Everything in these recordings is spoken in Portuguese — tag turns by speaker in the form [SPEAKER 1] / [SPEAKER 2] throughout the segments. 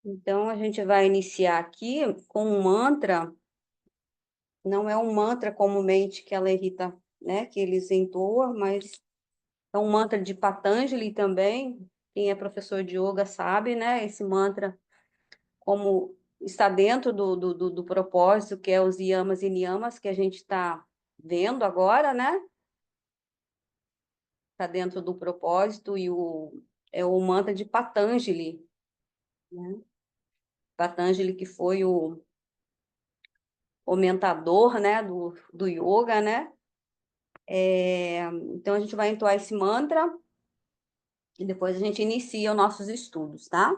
[SPEAKER 1] Então, a gente vai iniciar aqui com um mantra, não é um mantra comumente que a Lerita, né, que eles entoam, mas é um mantra de Patanjali também. Quem é professor de yoga sabe, né, esse mantra, como está dentro do propósito, que é os yamas e niyamas, que a gente está vendo agora, né? Está dentro do propósito e é o mantra de Patanjali, né? Patanjali, que foi o mentador, né, do yoga, né? Então, a gente vai entoar esse mantra e depois a gente inicia os nossos estudos, tá?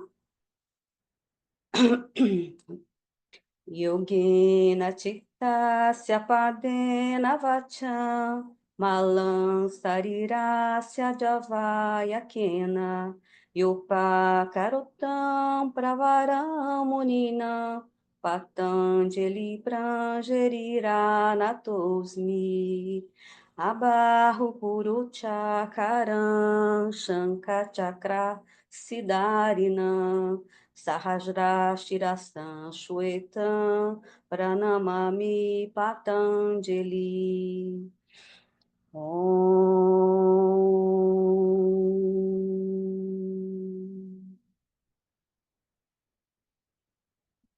[SPEAKER 1] Yogena Chittasya Padena Vacham Malam Sarirasya Javaya Kena Yopakarotam Pravaram Munina Patanjali Prangerira Natosmi Abarro Puru Chakaram Shankachakra Siddharina Sahasrashirasan Shwetam Pranamami Patanjali. Om.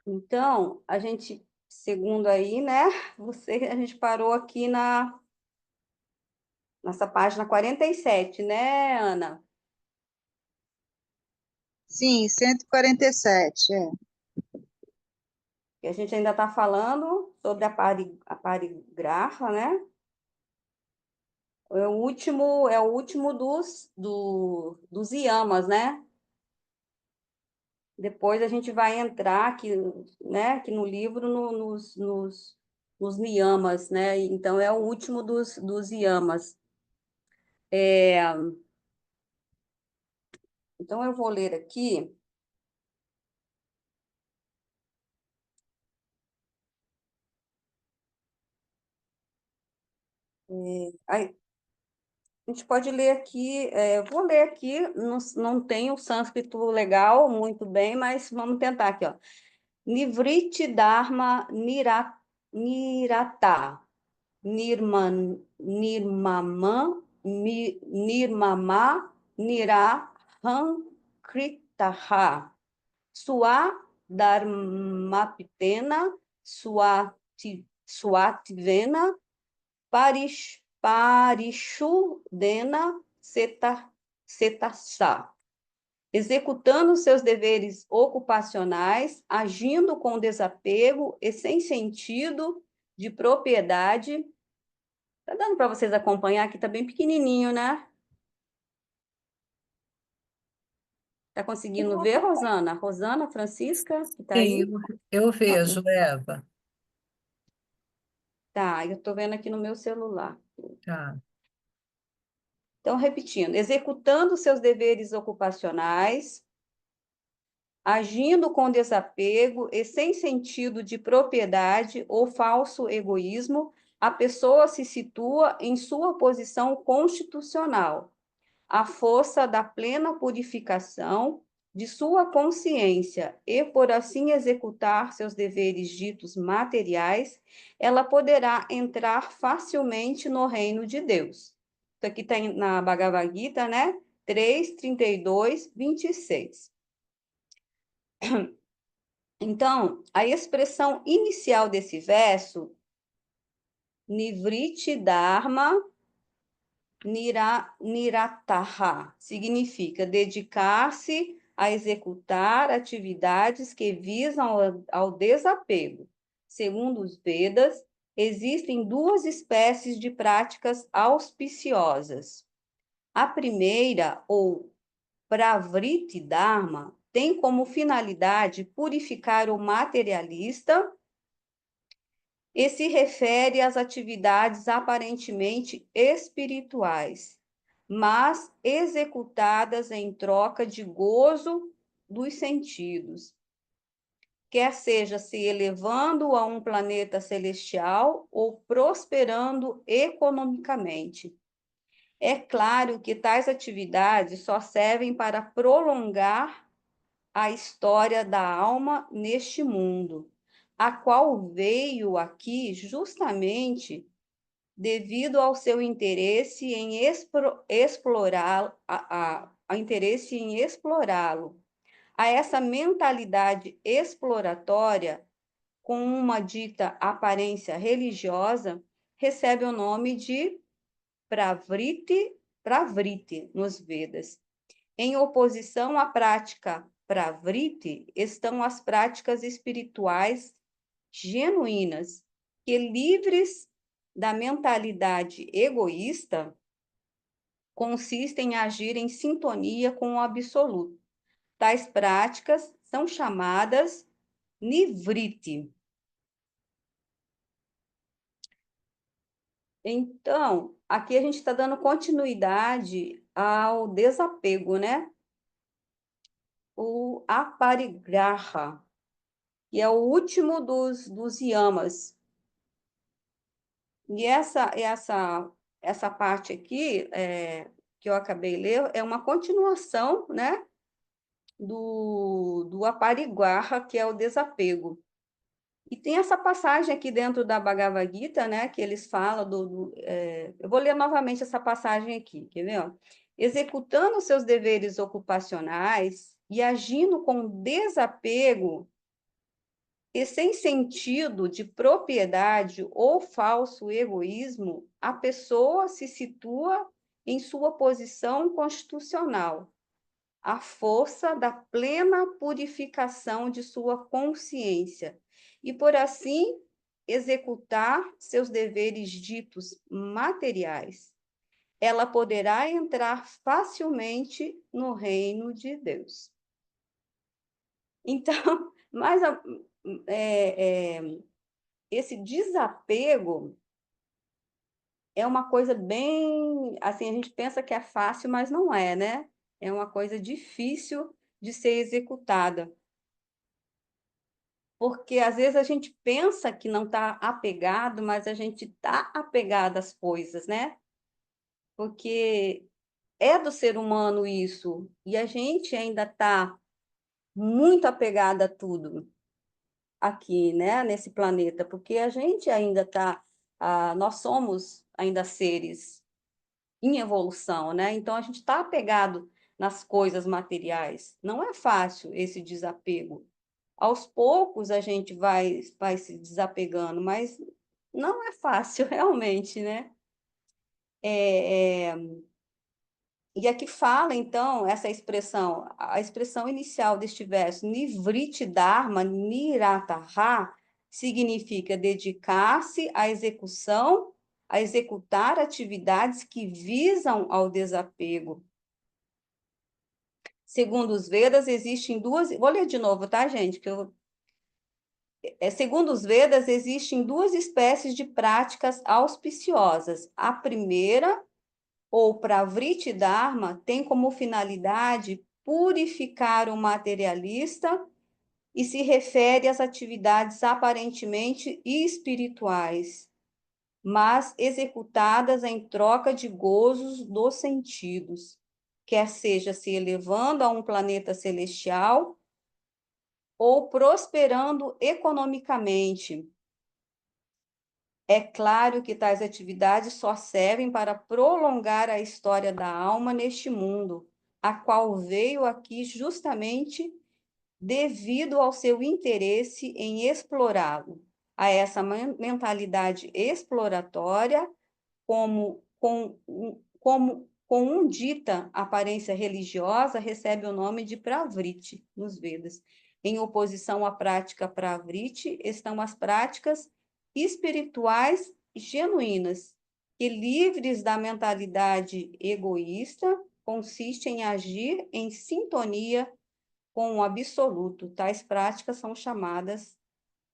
[SPEAKER 1] Então, a gente, segundo aí, né? A gente parou aqui nessa página 47, né, Ana?
[SPEAKER 2] Sim, 147, é.
[SPEAKER 1] E a gente ainda está falando sobre a parigrafa, né? É o último dos yamas, né? Depois a gente vai entrar aqui, né, aqui no livro nos niyamas, né? Então é o último dos yamas. Então eu vou ler aqui. Aí, a gente pode ler aqui, eu vou ler aqui, não tem o sânscrito legal muito bem, mas vamos tentar aqui, ó. Nivriti Dharma Nirata. Nirmama Nirahankritaha Swadharmapitena Swativena Parishudena Setassa, executando seus deveres ocupacionais, agindo com desapego e sem sentido de propriedade. Tá dando para vocês acompanhar aqui, tá bem pequenininho, né? Tá conseguindo ver, Rosana? Rosana Francisca, que tá
[SPEAKER 3] Sim,
[SPEAKER 1] aí?
[SPEAKER 3] eu vejo, Eva.
[SPEAKER 1] Tá, eu tô vendo aqui no meu celular.
[SPEAKER 3] Tá.
[SPEAKER 1] Então, repetindo, executando seus deveres ocupacionais, agindo com desapego e sem sentido de propriedade ou falso egoísmo, a pessoa se situa em sua posição constitucional, à força da plena purificação de sua consciência e, por assim executar seus deveres ditos materiais, ela poderá entrar facilmente no reino de Deus. Isso aqui está na Bhagavad Gita, né? 3:32, 26. Então, a expressão inicial desse verso, Nivriti Dharma Nirataha, significa dedicar-se a executar atividades que visam ao desapego. Segundo os Vedas, existem duas espécies de práticas auspiciosas. A primeira, ou Pravriti Dharma, tem como finalidade purificar o materialista e se refere às atividades aparentemente espirituais, mas executadas em troca de gozo dos sentidos, quer seja se elevando a um planeta celestial ou prosperando economicamente. É claro que tais atividades só servem para prolongar a história da alma neste mundo, a qual veio aqui justamente devido ao seu interesse em explorar, interesse em explorá-lo. A essa mentalidade exploratória, com uma dita aparência religiosa, recebe o nome de pravriti nos Vedas. Em oposição à prática pravriti estão as práticas espirituais genuínas, que livres da mentalidade egoísta, consistem em agir em sintonia com o absoluto. Tais práticas são chamadas nivriti. Então, aqui a gente está dando continuidade ao desapego, né? O aparigraha, que é o último dos yamas. E essa parte aqui, que eu acabei de ler, é uma continuação, né, do aparigraha, que é o desapego. E tem essa passagem aqui dentro da Bhagavad Gita, né, que eles falam eu vou ler novamente essa passagem aqui, quer ver? Ó? Executando seus deveres ocupacionais e agindo com desapego e sem sentido de propriedade ou falso egoísmo, a pessoa se situa em sua posição constitucional, a força da plena purificação de sua consciência, e por assim executar seus deveres ditos materiais. Ela poderá entrar facilmente no reino de Deus. Então, mas esse desapego é uma coisa bem, assim, a gente pensa que é fácil, mas não é, né? É uma coisa difícil de ser executada. Porque às vezes a gente pensa que não está apegado, mas a gente está apegado às coisas, né? Porque é do ser humano isso, e a gente ainda está muito apegado a tudo aqui, né, nesse planeta, porque a gente ainda está, nós somos ainda seres em evolução, né? Então a gente está apegado nas coisas materiais. Não é fácil esse desapego. Aos poucos a gente vai se desapegando, mas não é fácil realmente, né? É, é, e aqui fala, então, essa expressão, a expressão inicial deste verso, Nivriti Dharma Nirataha, significa dedicar-se à execução, a executar atividades que visam ao desapego. Segundo os Vedas, existem duas. Vou ler de novo, tá, gente? Segundo os Vedas, existem duas espécies de práticas auspiciosas. A primeira, ou Pravriti Dharma, tem como finalidade purificar o materialista e se refere às atividades aparentemente espirituais, mas executadas em troca de gozos dos sentidos, quer seja se elevando a um planeta celestial ou prosperando economicamente. É claro que tais atividades só servem para prolongar a história da alma neste mundo, a qual veio aqui justamente devido ao seu interesse em explorá-lo. A essa mentalidade exploratória, com um dita aparência religiosa, recebe o nome de Pravriti nos Vedas. Em oposição à prática Pravriti estão as práticas espirituais genuínas, que, livres da mentalidade egoísta, consistem em agir em sintonia com o absoluto. Tais práticas são chamadas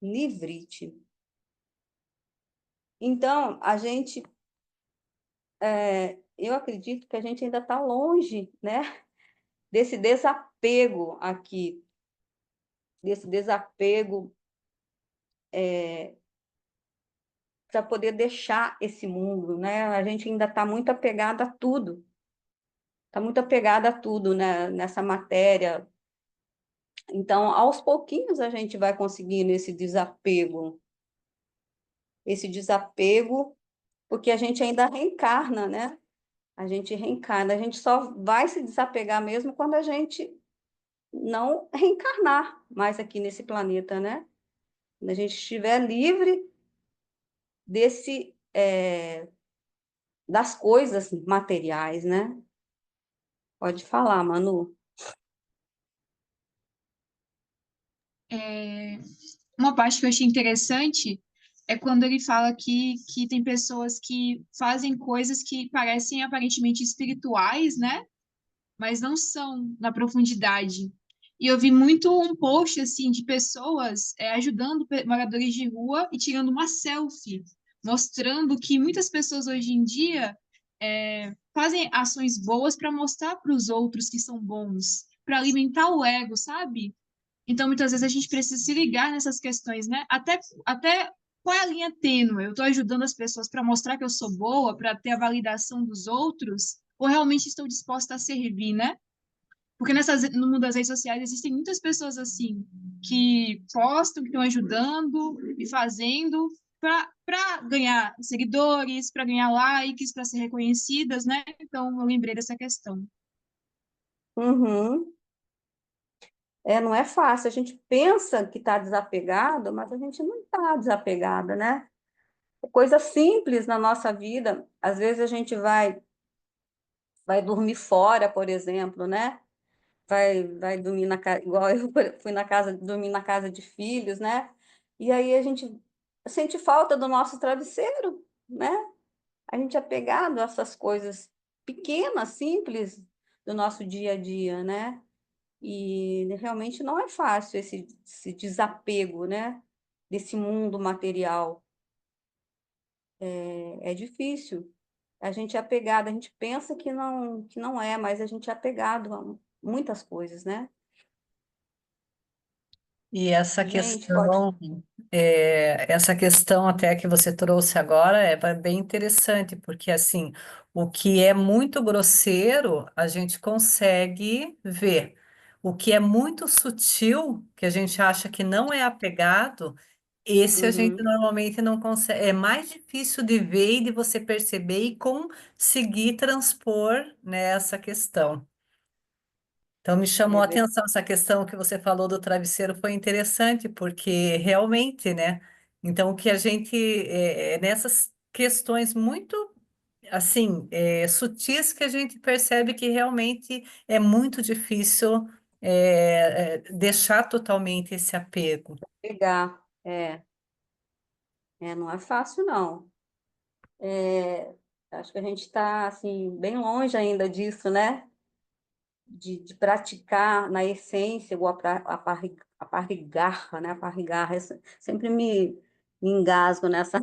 [SPEAKER 1] nivriti. Então, eu acredito que a gente ainda está longe, né, desse desapego aqui, desse desapego para poder deixar esse mundo, né? A gente ainda está muito apegado a tudo, está muito apegado a tudo, né, nessa matéria, Então, aos pouquinhos, a gente vai conseguindo esse desapego, porque a gente ainda reencarna, né? A gente reencarna, a gente só vai se desapegar mesmo quando a gente não reencarnar mais aqui nesse planeta, né? Quando a gente estiver livre das coisas materiais, né? Pode falar, Manu.
[SPEAKER 4] Uma parte que eu achei interessante é quando ele fala que tem pessoas que fazem coisas que parecem aparentemente espirituais, né? Mas não são na profundidade. E eu vi muito um post assim de pessoas ajudando moradores de rua e tirando uma selfie, mostrando que muitas pessoas hoje em dia fazem ações boas para mostrar para os outros que são bons, para alimentar o ego, sabe? Então, muitas vezes a gente precisa se ligar nessas questões, né? Até qual é a linha tênue? Eu estou ajudando as pessoas para mostrar que eu sou boa, para ter a validação dos outros, ou realmente estou disposta a servir, né? Porque no mundo das redes sociais existem muitas pessoas assim, que postam, que estão ajudando e fazendo para ganhar seguidores, para ganhar likes, para ser reconhecidas, né? Então, eu lembrei dessa questão.
[SPEAKER 1] Uhum. Não é fácil. A gente pensa que está desapegado, mas a gente não está desapegada, né? Coisa simples na nossa vida. Às vezes a gente vai dormir fora, por exemplo, né? Vai dormir na casa, igual eu fui na casa, dormir na casa de filhos, né? E aí a gente sente falta do nosso travesseiro, né? A gente é apegado a essas coisas pequenas, simples do nosso dia a dia, né? E realmente não é fácil esse desapego, né? Desse mundo material. É difícil. A gente é apegado, a gente pensa que não é, mas a gente é apegado a muitas coisas, né?
[SPEAKER 3] E
[SPEAKER 1] Gente, pode.
[SPEAKER 3] essa questão até que você trouxe agora bem interessante, porque assim, o que é muito grosseiro, a gente consegue ver. O que é muito sutil, que a gente acha que não é apegado, esse a gente
[SPEAKER 1] Uhum,
[SPEAKER 3] normalmente não consegue. É mais difícil de ver e de você perceber e conseguir transpor nessa questão. Então, me chamou
[SPEAKER 1] é
[SPEAKER 3] a
[SPEAKER 1] verdade.
[SPEAKER 3] atenção essa questão que você falou do travesseiro, foi interessante, porque realmente, né? Então, o que a gente, nessas questões muito, assim, sutis, que a gente percebe que realmente é muito difícil, deixar totalmente esse apego.
[SPEAKER 1] Pegar. Não é fácil, não. Acho que a gente está, assim, bem longe ainda disso, né? De praticar na essência o aparrigar, né? Aparrigar. Sempre me engasgo nessa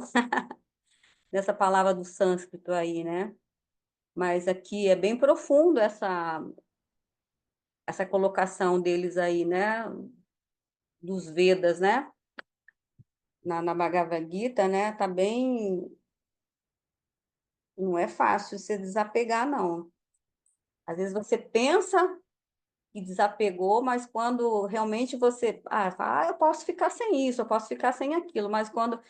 [SPEAKER 1] palavra do sânscrito aí, né? Mas aqui é bem profundo essa colocação deles aí, né? Dos Vedas, né? Na Bhagavad Gita, né? Tá bem. Não é fácil se desapegar, não. Às vezes você pensa que desapegou, mas quando realmente você. Fala, eu posso ficar sem isso, eu posso ficar sem aquilo, mas quando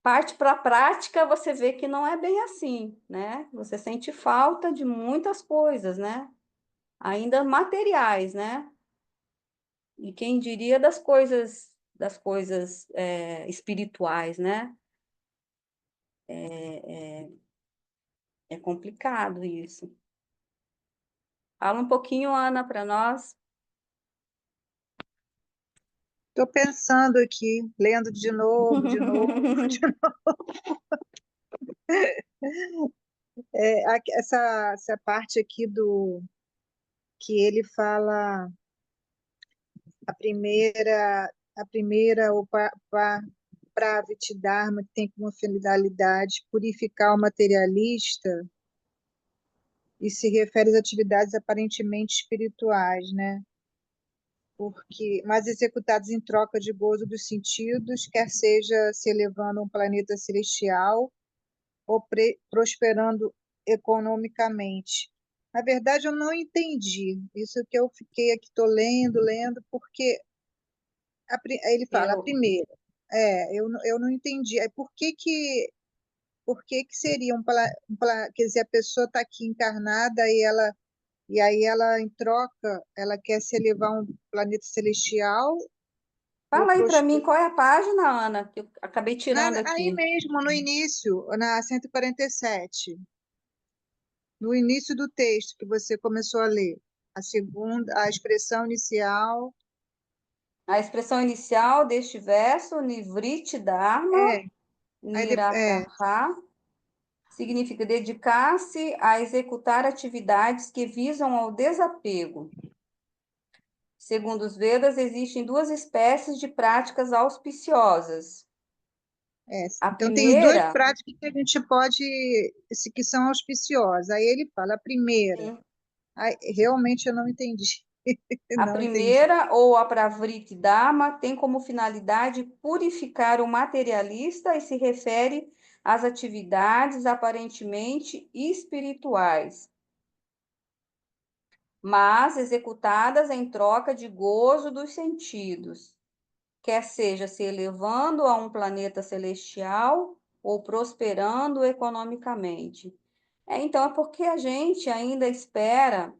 [SPEAKER 1] parte para a prática, você vê que não é bem assim, né? Você sente falta de muitas coisas, né? Ainda materiais, né? E quem diria das coisas espirituais, né? É complicado isso. Fala um pouquinho, Ana, para nós.
[SPEAKER 2] Estou pensando aqui, lendo de novo, de novo. Essa parte aqui do que ele fala, a primeira, o Praviti Dharma, que tem como finalidade purificar o materialista, e se refere às atividades aparentemente espirituais, né? Mas executados em troca de gozo dos sentidos, quer seja se elevando a um planeta celestial ou prosperando economicamente. Na verdade, eu não entendi. Isso que eu fiquei aqui, estou lendo, porque aí ele fala, a
[SPEAKER 1] Eu,
[SPEAKER 2] primeira. Eu não entendi. Aí por que que seria quer dizer, a pessoa está aqui encarnada e aí ela, em troca, ela quer se elevar a um planeta celestial ou
[SPEAKER 1] fala aí para mim qual é a página, Ana, que eu acabei tirando
[SPEAKER 2] aí
[SPEAKER 1] aqui.
[SPEAKER 2] mesmo, no início, na 147, no início do texto que você começou a ler, a expressão inicial,
[SPEAKER 1] A expressão inicial deste verso, Nivriti Dharma,
[SPEAKER 2] é,
[SPEAKER 1] Nirakarha, significa dedicar-se a executar atividades que visam ao desapego. Segundo os Vedas, existem duas espécies de práticas auspiciosas. A
[SPEAKER 2] então tem duas
[SPEAKER 1] primeira,
[SPEAKER 2] práticas que a gente pode, que são auspiciosas. Aí ele fala, a primeira,
[SPEAKER 1] sim,
[SPEAKER 2] aí, realmente eu não entendi,
[SPEAKER 1] a
[SPEAKER 2] não entendi.
[SPEAKER 1] primeira, ou a Pravriti Dharma, tem como finalidade purificar o materialista e se refere às atividades aparentemente espirituais, mas executadas em troca de gozo dos sentidos, quer seja se elevando a um planeta celestial ou prosperando economicamente. Então é porque a gente ainda espera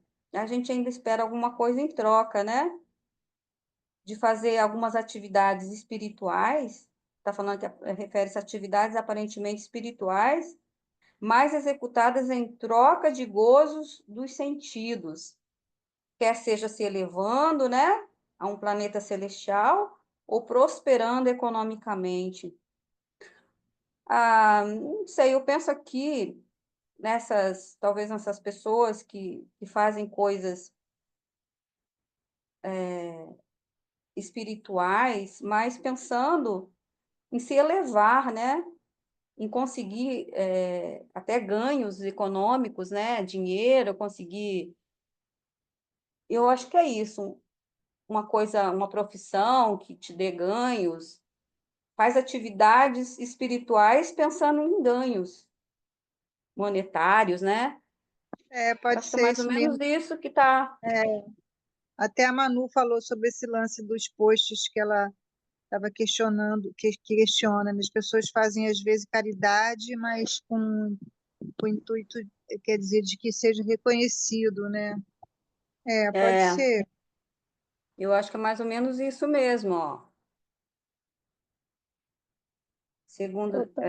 [SPEAKER 1] alguma coisa em troca, né? De fazer algumas atividades espirituais, está falando que refere-se a atividades aparentemente espirituais, mas executadas em troca de gozos dos sentidos, quer seja se elevando, né, a um planeta celestial ou prosperando economicamente. Não sei, eu penso aqui talvez nessas pessoas que fazem coisas espirituais, mas pensando em se elevar, né? Em conseguir até ganhos econômicos, né? Dinheiro, conseguir. Eu acho que é isso, uma coisa, uma profissão que te dê ganhos, faz atividades espirituais pensando em ganhos monetários, né? Eu
[SPEAKER 2] Pode
[SPEAKER 1] acho que é
[SPEAKER 2] ser
[SPEAKER 1] mais ou
[SPEAKER 2] isso
[SPEAKER 1] menos
[SPEAKER 2] mesmo.
[SPEAKER 1] isso que está.
[SPEAKER 2] Até a Manu falou sobre esse lance dos posts que ela estava questionando, que questiona, né? As pessoas fazem às vezes caridade, mas com o intuito, quer dizer, de que seja reconhecido, né? Pode
[SPEAKER 1] É,
[SPEAKER 2] ser.
[SPEAKER 1] eu acho que é mais ou menos isso mesmo, ó.
[SPEAKER 5] Eu,
[SPEAKER 1] Segundo,
[SPEAKER 5] ta-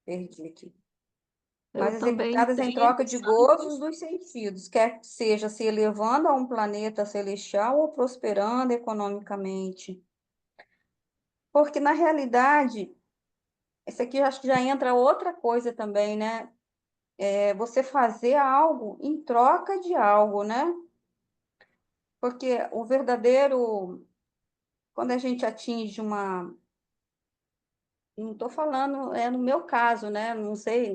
[SPEAKER 1] perdi aqui.
[SPEAKER 5] eu
[SPEAKER 1] Mas
[SPEAKER 5] também
[SPEAKER 1] executadas em
[SPEAKER 5] tenho
[SPEAKER 1] troca de
[SPEAKER 5] pensado
[SPEAKER 1] gozos dos sentidos, quer seja se elevando a um planeta celestial ou prosperando economicamente. Porque, na realidade, isso aqui eu acho que já entra outra coisa também, né? É você fazer algo em troca de algo, né? Porque o verdadeiro, quando a gente atinge uma. Não estou falando, é no meu caso, né? Não sei,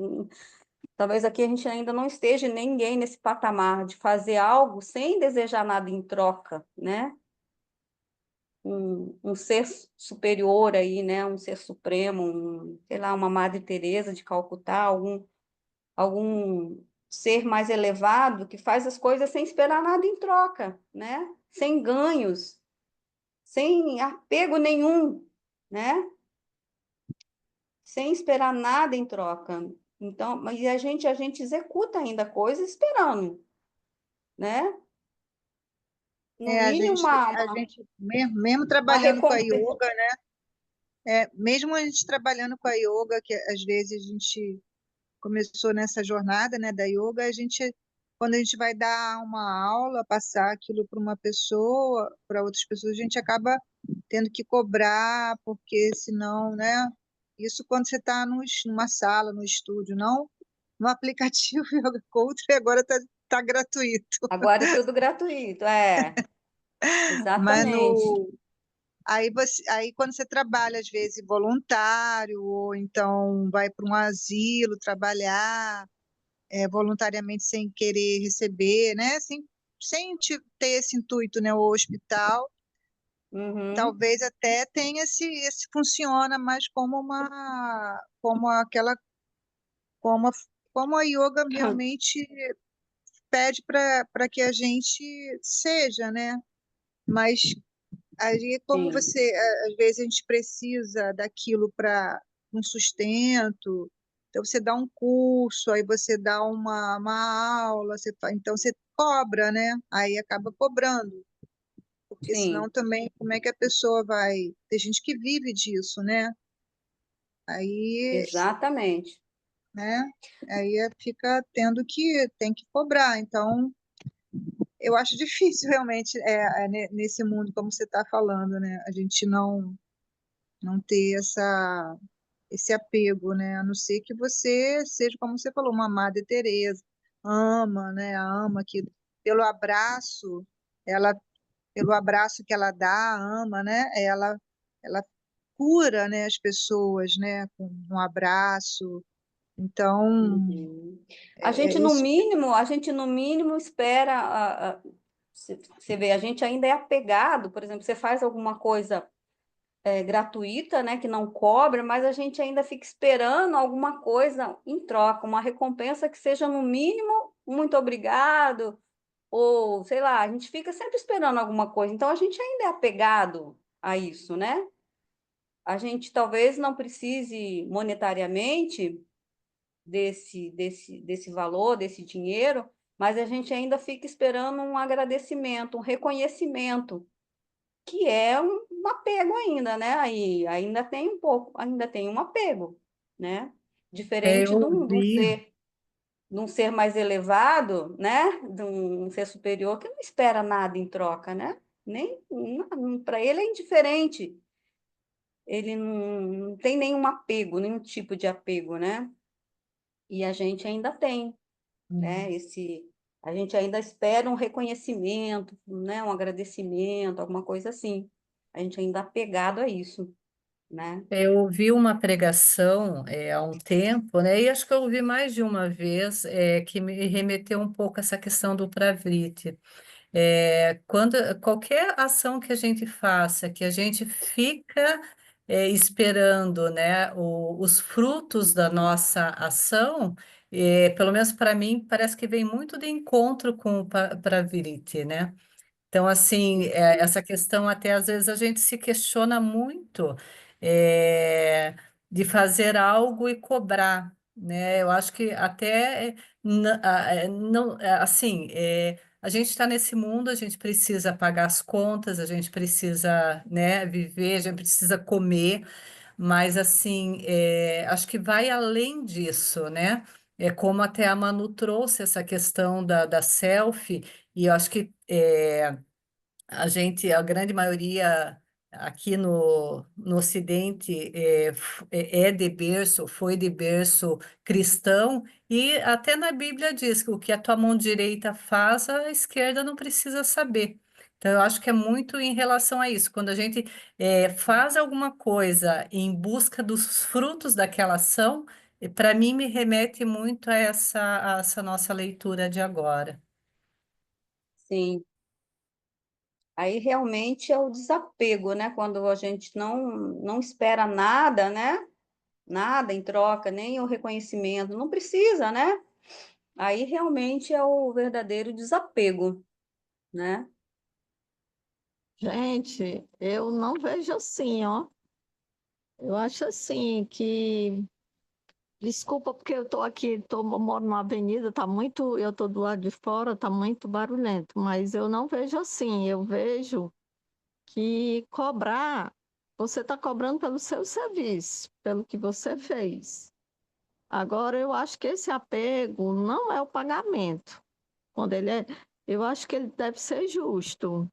[SPEAKER 1] talvez aqui a gente ainda não esteja ninguém nesse patamar de fazer algo sem desejar nada em troca, né? Um ser superior aí, né? Um ser supremo, sei lá, uma Madre Teresa de Calcutá, algum ser mais elevado que faz as coisas sem esperar nada em troca, né? Sem ganhos, sem apego nenhum, né? Sem esperar nada em troca. Então, mas a gente executa ainda coisas esperando, né? No
[SPEAKER 2] A
[SPEAKER 1] mínimo
[SPEAKER 2] gente,
[SPEAKER 1] uma,
[SPEAKER 2] a
[SPEAKER 1] uma,
[SPEAKER 2] gente mesmo
[SPEAKER 1] uma
[SPEAKER 2] trabalhando com a
[SPEAKER 1] recompensa.
[SPEAKER 2] yoga, mesmo a gente trabalhando com a yoga, que às vezes a gente começou nessa jornada, né, da yoga, quando a gente vai dar uma aula, passar aquilo para uma pessoa, para outras pessoas, a gente acaba tendo que cobrar, porque senão, né? Isso quando você está numa sala, no estúdio, não no aplicativo Yoga Coach, agora tá gratuito.
[SPEAKER 1] Agora é tudo gratuito,
[SPEAKER 2] Mas
[SPEAKER 1] exatamente.
[SPEAKER 2] no, aí quando você trabalha, às vezes, voluntário, ou então vai para um asilo trabalhar, voluntariamente sem querer receber, né? Sem ter esse intuito, né? O hospital,
[SPEAKER 1] Uhum.
[SPEAKER 2] talvez até tenha funciona mais como como aquela, como como a yoga realmente pede para que a gente seja, né? Mas aí, como
[SPEAKER 1] Sim,
[SPEAKER 2] você, às vezes a gente precisa daquilo para um sustento, então você dá um curso, aí você dá uma aula, então você cobra, né? Aí acaba cobrando, porque senão
[SPEAKER 1] sim,
[SPEAKER 2] também como é que a pessoa vai? Tem gente que vive disso, né? Aí,
[SPEAKER 1] exatamente.
[SPEAKER 2] né? Fica tendo que tem que cobrar. Então, eu acho difícil realmente nesse mundo como você está falando, né? A gente não ter esse apego, né? A não ser que você seja, como você falou, uma Madre Teresa, ama, né? Ama que pelo abraço, ela, pelo abraço que ela dá, ama, né? Ela cura, né, as pessoas, né? Com um abraço. Então,
[SPEAKER 1] Uhum.
[SPEAKER 2] é isso.
[SPEAKER 1] A gente no mínimo espera, você vê, a gente ainda é apegado, por exemplo, você faz alguma coisa gratuita, né, que não cobra, mas a gente ainda fica esperando alguma coisa em troca, uma recompensa que seja no mínimo muito obrigado, ou sei lá, a gente fica sempre esperando alguma coisa, então a gente ainda é apegado a isso, né? A gente talvez não precise monetariamente desse valor, desse dinheiro, mas a gente ainda fica esperando um agradecimento, um reconhecimento, que é um apego ainda, né? Aí ainda tem um pouco, ainda tem um apego, né? Diferente
[SPEAKER 3] Eu
[SPEAKER 1] de
[SPEAKER 3] vi.
[SPEAKER 1] um ser mais elevado, né? De um ser superior que não espera nada em troca, né? Nem para ele é indiferente. Ele não tem nenhum apego, nenhum tipo de apego, né? E a gente ainda tem, né? A gente ainda espera um reconhecimento, né? Um agradecimento, alguma coisa assim. A gente ainda é apegado a isso, né?
[SPEAKER 3] Eu ouvi uma pregação há um tempo, né? E acho que eu ouvi mais de uma vez, que me remeteu um pouco a essa questão do Pravrit. Quando qualquer ação que a gente faça, que a gente fica esperando, né, os frutos da nossa ação, pelo menos para mim, parece que vem muito de encontro com o Pravrit, né? Então, assim, essa questão até às vezes a gente se questiona muito é, de fazer algo e cobrar, né? Eu acho que até não, assim, a gente está nesse mundo, a gente precisa pagar as contas, a gente precisa, né, viver, a gente precisa comer, mas assim, acho que vai além disso, né? É como até a Manu trouxe essa questão da selfie, e eu acho que a gente, a grande maioria aqui no Ocidente é de berço, foi de berço cristão, e até na Bíblia diz que o que a tua mão direita faz, a esquerda não precisa saber. Então, eu acho que é muito em relação a isso. Quando a gente faz alguma coisa em busca dos frutos daquela ação, para mim me remete muito a essa nossa leitura de agora.
[SPEAKER 1] Sim. Aí realmente é o desapego, né? Quando a gente não espera nada, né? Nada em troca, nem o reconhecimento, não precisa, né? Aí realmente é o verdadeiro desapego, né?
[SPEAKER 5] Gente, eu não vejo assim, ó. Eu acho assim que, desculpa porque eu tô aqui, moro numa avenida, tá muito, eu tô do lado de fora, tá muito barulhento, mas eu não vejo assim. Eu vejo que cobrar, você está cobrando pelo seu serviço, pelo que você fez. Agora, eu acho que esse apego não é o pagamento. Quando ele é, eu acho que ele deve ser justo.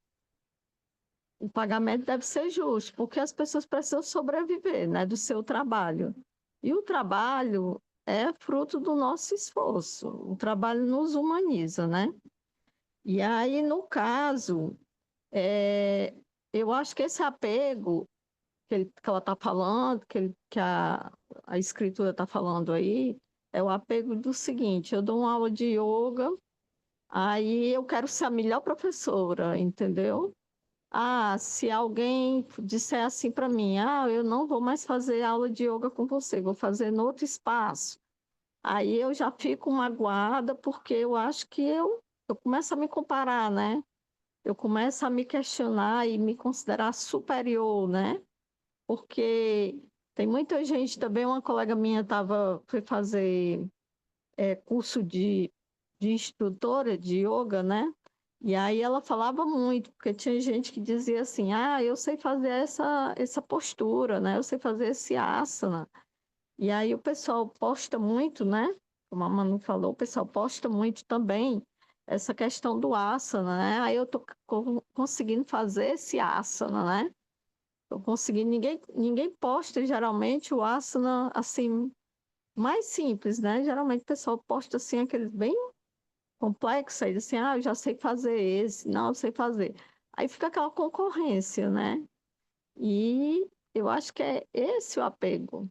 [SPEAKER 5] O pagamento deve ser justo, porque as pessoas precisam sobreviver, né, do seu trabalho. E o trabalho é fruto do nosso esforço. O trabalho nos humaniza, né? E aí, no caso, é, eu acho que esse apego que ela está falando, que a escritura está falando aí, é o apego do seguinte: eu dou uma aula de yoga, aí eu quero ser a melhor professora, entendeu? Ah, se alguém disser assim para mim, ah, eu não vou mais fazer aula de yoga com você, vou fazer no outro espaço. Aí eu já fico magoada porque eu acho que eu começo a me comparar, né? Eu começo a me questionar e me considerar superior, né? Porque tem muita gente também, uma colega minha foi fazer curso de instrutora de yoga, né? E aí ela falava muito, porque tinha gente que dizia assim, eu sei fazer essa postura, né? Eu sei fazer esse asana. E aí o pessoal posta muito, né? Como a Manu falou, o pessoal posta muito também essa questão do asana, né? Aí eu tô conseguindo fazer esse asana, né? Tô conseguindo, ninguém posta geralmente o asana assim, mais simples, né? Geralmente o pessoal posta assim aqueles bem complexos, aí diz assim, eu já sei fazer esse, não, eu sei fazer. Aí fica aquela concorrência, né? E eu acho que é esse o apego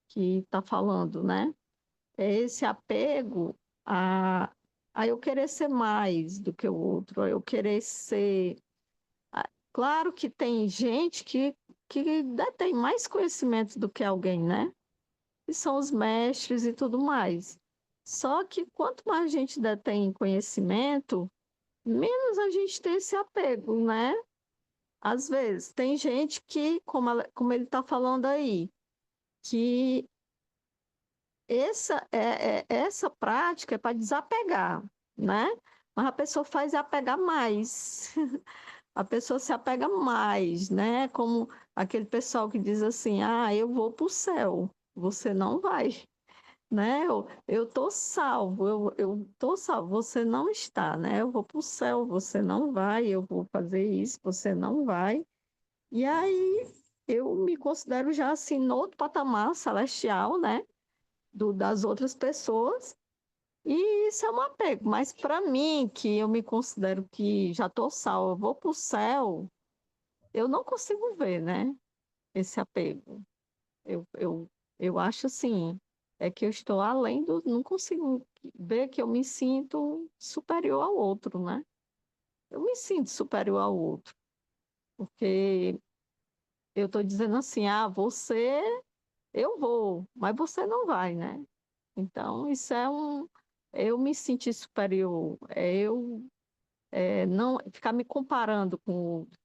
[SPEAKER 5] que está falando, né? É esse apego a, a eu querer ser mais do que o outro, a eu querer ser. Claro que tem gente que detém mais conhecimento do que alguém, né? E são os mestres e tudo mais. Só que quanto mais a gente detém conhecimento, menos a gente tem esse apego, né? Às vezes, tem gente que, como ele está falando aí, que essa prática é para desapegar, né? Mas a pessoa faz apegar mais. A pessoa se apega mais, né? Como aquele pessoal que diz assim: eu vou para o céu, você não vai, né? Eu tô salvo, eu tô salvo, você não está, né? Eu vou para o céu, você não vai, eu vou fazer isso, você não vai. E aí eu me considero já assim no outro patamar celestial, né? Das outras pessoas. E isso é um apego, mas para mim, que eu me considero que já estou salva, eu vou para o céu, eu não consigo ver, né? Esse apego. Eu, eu, eu acho assim, é que eu estou além do. Não consigo ver que eu me sinto superior ao outro, né? Eu me sinto superior ao outro, porque eu estou dizendo assim, você, eu vou, mas você não vai, né? Então, isso é um. Eu me sentir superior, não ficar me comparando com o outro,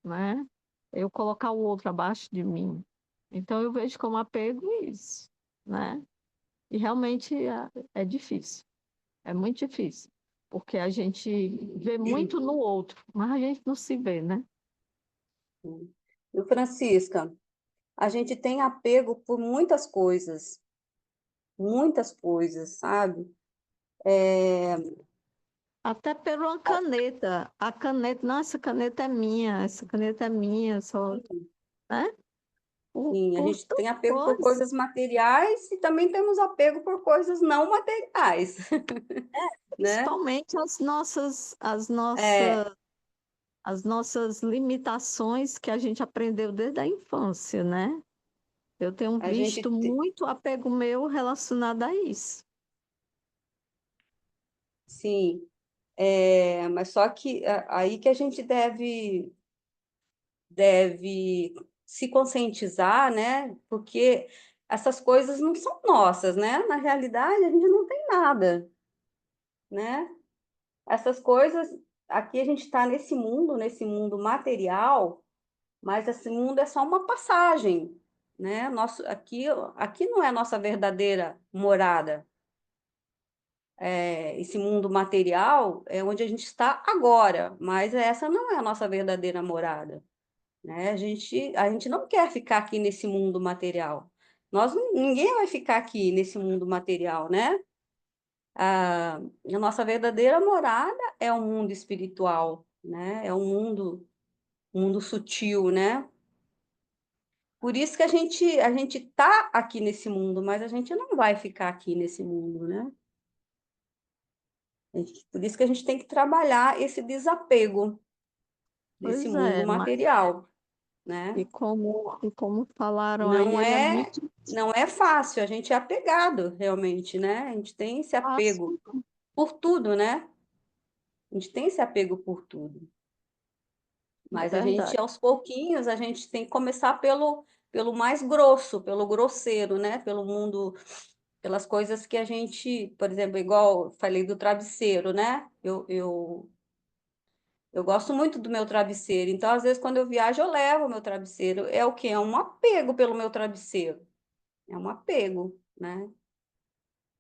[SPEAKER 5] né? Eu colocar o outro abaixo de mim. Então eu vejo como apego isso, né? E realmente é difícil, é muito difícil, porque a gente vê muito no outro, mas a gente não se vê, né?
[SPEAKER 1] E Francisca, a gente tem apego por muitas coisas, sabe?
[SPEAKER 5] Até por uma caneta. A caneta, não, essa caneta é minha, essa caneta é minha, só, né?
[SPEAKER 1] Sim, a
[SPEAKER 5] Por
[SPEAKER 1] gente tem
[SPEAKER 5] tanta
[SPEAKER 1] apego por
[SPEAKER 5] coisa.
[SPEAKER 1] coisas materiais e também temos apego por coisas não materiais, né?
[SPEAKER 5] Principalmente
[SPEAKER 1] É,
[SPEAKER 5] as nossas limitações que a gente aprendeu desde a infância, né? Eu tenho
[SPEAKER 1] a gente,
[SPEAKER 5] visto muito apego meu relacionado a isso.
[SPEAKER 1] sim, mas só que aí que a gente deve se conscientizar, né? Porque essas coisas não são nossas, né? Na realidade, a gente não tem nada, né? Essas coisas, aqui a gente está nesse mundo material, mas esse mundo é só uma passagem, né? Aqui não é a nossa verdadeira morada. Esse mundo material é onde a gente está agora, mas essa não é a nossa verdadeira morada, né? A gente não quer ficar aqui nesse mundo material. Ninguém vai ficar aqui nesse mundo material, né? A nossa verdadeira morada é o mundo espiritual, né? É um mundo sutil, né? Por isso que a gente tá aqui nesse mundo, mas a gente não vai ficar aqui nesse mundo, né? Por isso que a gente tem que trabalhar esse desapego desse
[SPEAKER 5] Pois
[SPEAKER 1] mundo
[SPEAKER 5] é, mas
[SPEAKER 1] material, né?
[SPEAKER 5] e como falaram aí,
[SPEAKER 1] Não
[SPEAKER 5] ele é
[SPEAKER 1] é,
[SPEAKER 5] muito
[SPEAKER 1] não é fácil, a gente é apegado realmente, né? A gente tem esse apego
[SPEAKER 5] fácil,
[SPEAKER 1] por tudo, né? A gente tem esse apego por tudo.
[SPEAKER 5] é
[SPEAKER 1] Mas a gente,
[SPEAKER 5] verdade.
[SPEAKER 1] aos pouquinhos, a gente tem que começar pelo mais grosso, pelo grosseiro, né? Pelo mundo pelas coisas que a gente, por exemplo, igual eu falei do travesseiro, né? Eu gosto muito do meu travesseiro, então às vezes quando eu viajo eu levo o meu travesseiro. É o quê? É um apego pelo meu travesseiro. É um apego, né?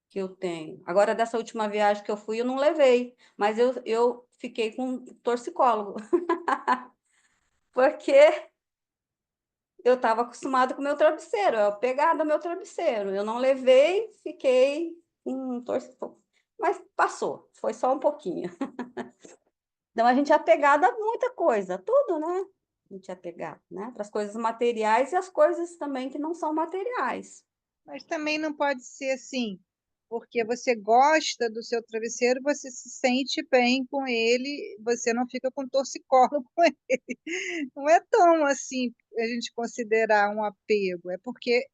[SPEAKER 1] Que eu tenho. Agora, dessa última viagem que eu fui, eu não levei, mas eu fiquei com um torcicólogo, porque eu estava acostumada com o meu travesseiro, eu pegada ao meu travesseiro. Eu não levei, fiquei com um torcicólogo. Mas passou, foi só um pouquinho. Então, a gente é apegado a muita coisa, tudo, né? A gente é apegado, né? Para as coisas materiais e as coisas também que não são materiais.
[SPEAKER 2] Mas também não pode ser assim, porque você gosta do seu travesseiro, você se sente bem com ele, você não fica com torcicolo com ele. Não é tão assim a gente considerar um apego, é porque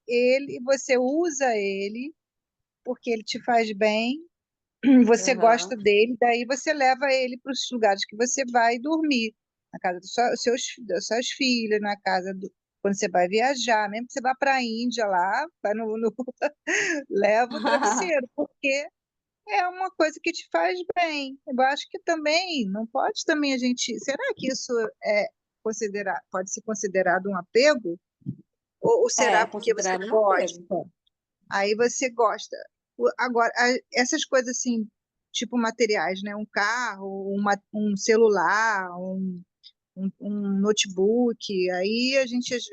[SPEAKER 2] você usa ele, porque ele te faz bem, você gosta
[SPEAKER 1] Aham.
[SPEAKER 2] dele, daí você leva ele para os lugares que você vai dormir, na casa das suas filhas, na casa do, quando você vai viajar, mesmo que você vá para a Índia lá, vai leva o travesseiro, porque é uma coisa que te faz bem. Eu acho que também não pode também a gente. Será que isso pode ser considerado um apego? Ou será
[SPEAKER 1] É
[SPEAKER 2] porque você
[SPEAKER 1] considerado um
[SPEAKER 2] gosta?
[SPEAKER 1] apego.
[SPEAKER 2] Aí você gosta. Agora, essas coisas assim, tipo materiais, né? Um carro, um celular, um notebook, aí a gente às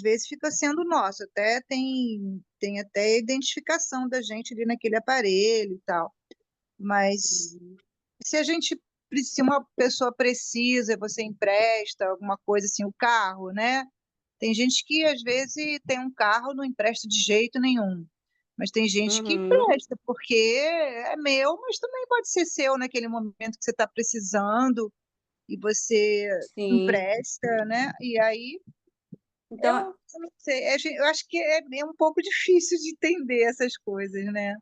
[SPEAKER 2] vezes fica sendo nosso, até tem até identificação da gente ali naquele aparelho e tal. Mas
[SPEAKER 1] Uhum.
[SPEAKER 2] se a gente, se uma pessoa precisa, você empresta alguma coisa assim, o carro, né? Tem gente que às vezes tem um carro, não empresta de jeito nenhum. Mas tem gente que
[SPEAKER 1] Uhum.
[SPEAKER 2] empresta, porque é meu, mas também pode ser seu naquele momento que você está precisando e você
[SPEAKER 1] Sim.
[SPEAKER 2] empresta, né? E aí
[SPEAKER 1] Então,
[SPEAKER 2] eu não sei, eu acho que é um pouco difícil de entender essas coisas, né?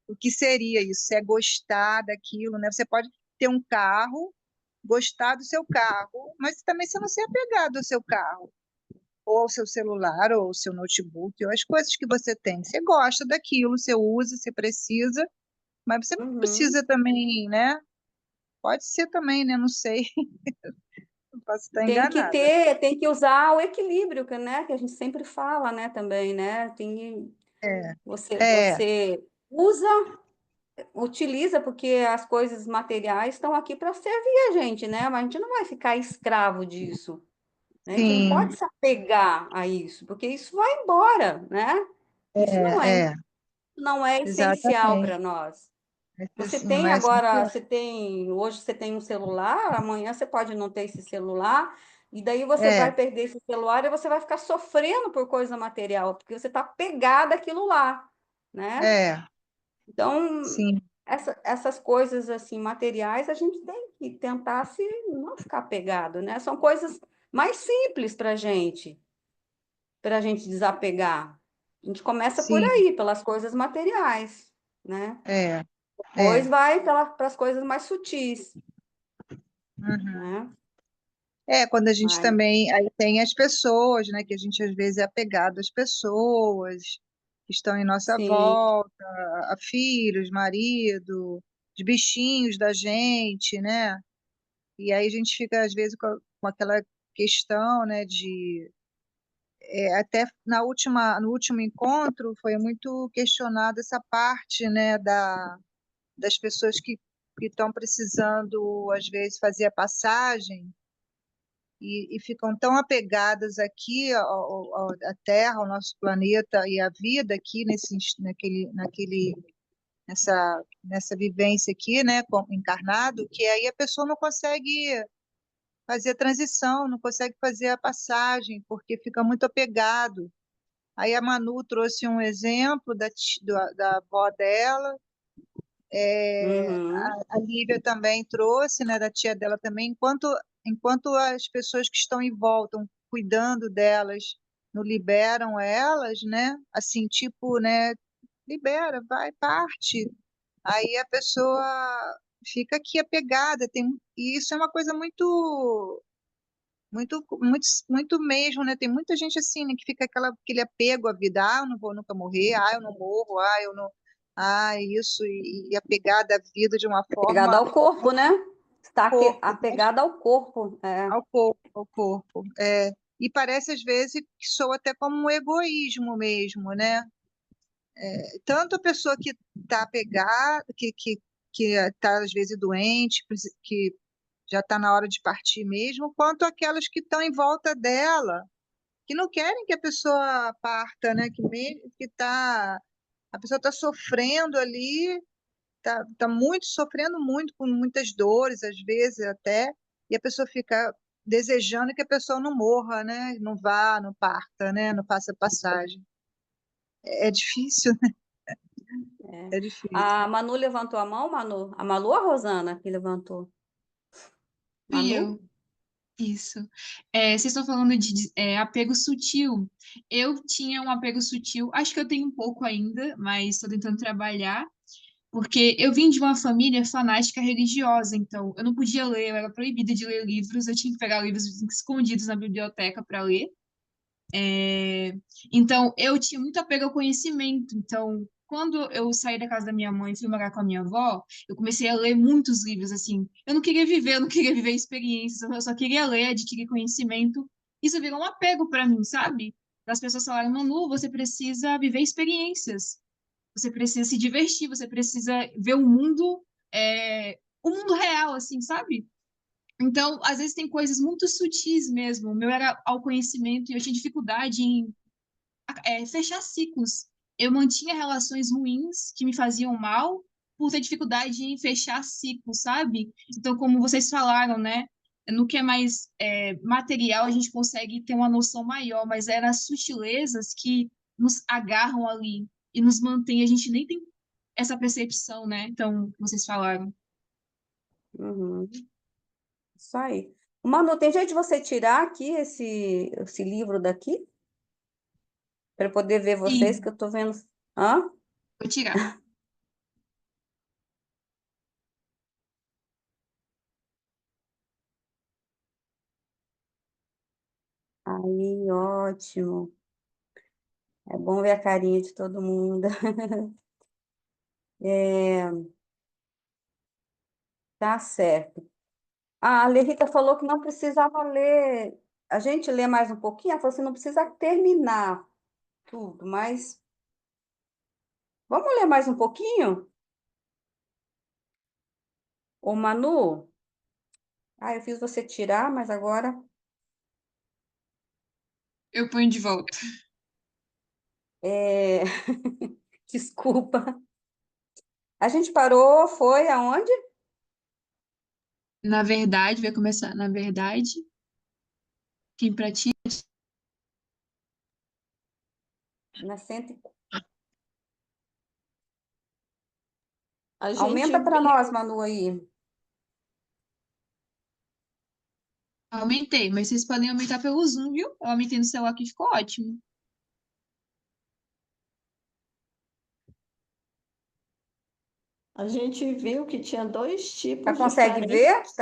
[SPEAKER 2] O que seria isso? Se é gostar daquilo, né? Você pode ter um carro, gostar do seu carro, mas também você não ser apegado ao seu carro, ou ao seu celular, ou ao seu notebook, ou as coisas que você tem. Você gosta daquilo, você usa, você precisa, mas você não
[SPEAKER 1] uhum.
[SPEAKER 2] precisa também, né? Pode ser também, né? Não sei, não posso estar enganada.
[SPEAKER 1] Tem que usar o equilíbrio, né? Que a gente sempre fala, né? Também, né?
[SPEAKER 2] É, é,
[SPEAKER 1] Você usa, utiliza, porque as coisas materiais estão aqui para servir a gente, né? Mas a gente não vai ficar escravo disso, né? A gente não
[SPEAKER 2] sim,
[SPEAKER 1] pode se apegar a isso, porque isso vai embora, né? Isso
[SPEAKER 2] é,
[SPEAKER 1] não é essencial
[SPEAKER 2] exatamente.
[SPEAKER 1] para nós. Você
[SPEAKER 2] Não
[SPEAKER 1] tem
[SPEAKER 2] é
[SPEAKER 1] agora,
[SPEAKER 2] essencial.
[SPEAKER 1] hoje você tem um celular, amanhã você pode não ter esse celular, e daí você
[SPEAKER 2] É,
[SPEAKER 1] vai perder esse celular e você vai ficar sofrendo por coisa material, porque você está pegado àquilo lá, né?
[SPEAKER 2] é,
[SPEAKER 1] Então,
[SPEAKER 2] sim,
[SPEAKER 1] essas coisas assim materiais, a gente tem que tentar se não ficar pegado, né? São coisas mais simples para a gente desapegar. A gente começa por
[SPEAKER 2] sim,
[SPEAKER 1] aí, pelas coisas materiais, né?
[SPEAKER 2] é,
[SPEAKER 1] Depois
[SPEAKER 2] é.
[SPEAKER 1] vai para as coisas mais sutis,
[SPEAKER 2] Uhum.
[SPEAKER 1] né?
[SPEAKER 2] Quando a gente
[SPEAKER 1] Mas,
[SPEAKER 2] também, aí tem as pessoas, né, que a gente às vezes é apegado às pessoas que estão em nossa
[SPEAKER 1] sim.
[SPEAKER 2] volta, a filhos, marido, os bichinhos da gente, né? E aí a gente fica às vezes com aquela questão, né, até no último encontro foi muito questionada essa parte, né, das pessoas que estão precisando às vezes fazer a passagem e ficam tão apegadas aqui à Terra, ao nosso planeta e à vida aqui nessa vivência aqui, né, encarnado, que aí a pessoa não consegue fazer a transição, não consegue fazer a passagem, porque fica muito apegado. Aí a Manu trouxe um exemplo da avó dela,
[SPEAKER 1] Uhum,
[SPEAKER 2] a Lívia também trouxe, né, da tia dela também, enquanto as pessoas que estão em volta, cuidando delas, não liberam elas, né, assim, tipo, né, libera, vai, parte. Aí a pessoa fica aqui apegada, e isso é uma coisa muito Muito, muito, muito mesmo, né? Tem muita gente assim, né, que fica aquele apego à vida. Ah, eu não vou nunca morrer. Ah, eu não morro. Ah, eu não. Ah, isso. E apegada à vida de uma
[SPEAKER 1] Apegada
[SPEAKER 2] forma
[SPEAKER 1] ao corpo, né? Está
[SPEAKER 2] corpo,
[SPEAKER 1] apegada ao corpo. É.
[SPEAKER 2] ao corpo, ao corpo. É. E parece às vezes que soa até como um egoísmo mesmo, né? Tanto a pessoa que está apegada, que está às vezes doente, que já está na hora de partir mesmo, quanto aquelas que estão em volta dela, que não querem que a pessoa parta, né? Que a pessoa está sofrendo ali, tá muito sofrendo muito, com muitas dores, às vezes até, e a pessoa fica desejando que a pessoa não morra, né? Não vá, não parta, né? Não faça passagem. É difícil, né?
[SPEAKER 1] É.
[SPEAKER 2] É difícil.
[SPEAKER 1] A Manu levantou a mão, Manu? A Malu ou a Rosana que levantou?
[SPEAKER 4] Fui
[SPEAKER 1] Manu?
[SPEAKER 4] eu. Isso. Vocês estão falando de apego sutil. Eu tinha um apego sutil, acho que eu tenho um pouco ainda, mas estou tentando trabalhar, porque eu vim de uma família fanática religiosa, então eu não podia ler, eu era proibida de ler livros, eu tinha que pegar livros escondidos na biblioteca para ler. Então, eu tinha muito apego ao conhecimento. Então, quando eu saí da casa da minha mãe e fui morar com a minha avó, eu comecei a ler muitos livros, assim. Eu não queria viver, eu não queria viver experiências, eu só queria ler, adquirir conhecimento. Isso virou um apego para mim, sabe? As pessoas falaram, Manu, você precisa viver experiências. Você precisa se divertir, você precisa ver o mundo real, assim, sabe? Então, às vezes tem coisas muito sutis mesmo. O meu era ao conhecimento e eu tinha dificuldade em fechar ciclos. Eu mantinha relações ruins que me faziam mal por ter dificuldade em fechar ciclos, sabe? Então, como vocês falaram, né? No que é mais material, a gente consegue ter uma noção maior, mas é nas sutilezas que nos agarram ali e nos mantém. A gente nem tem essa percepção, né? Então, vocês falaram.
[SPEAKER 1] Uhum. Isso aí. Manu, tem jeito de você tirar aqui esse livro daqui? Para eu poder ver vocês, que
[SPEAKER 4] Sim,
[SPEAKER 1] eu tô vendo. Hã?
[SPEAKER 4] vou tirar.
[SPEAKER 1] Aí, ótimo. É bom ver a carinha de todo mundo. É, tá certo. A Lerita falou que não precisava ler. A gente lê mais um pouquinho? Ela falou assim, não precisa terminar tudo, mas vamos ler mais um pouquinho? Ô, Manu? Eu fiz você tirar, mas agora.
[SPEAKER 4] Eu ponho de volta.
[SPEAKER 1] é, Desculpa. A gente parou, foi aonde?
[SPEAKER 4] Na verdade, vai começar. Na verdade, quem pratica.
[SPEAKER 1] Na cento...
[SPEAKER 5] A gente
[SPEAKER 1] Aumenta para nós,
[SPEAKER 5] viu,
[SPEAKER 1] Manu, aí.
[SPEAKER 4] Aumentei, mas vocês podem aumentar pelo Zoom, viu? Eu aumentei no celular que ficou ótimo.
[SPEAKER 5] a gente viu que tinha dois
[SPEAKER 1] Já
[SPEAKER 5] tipos
[SPEAKER 1] consegue ver?
[SPEAKER 5] diferentes.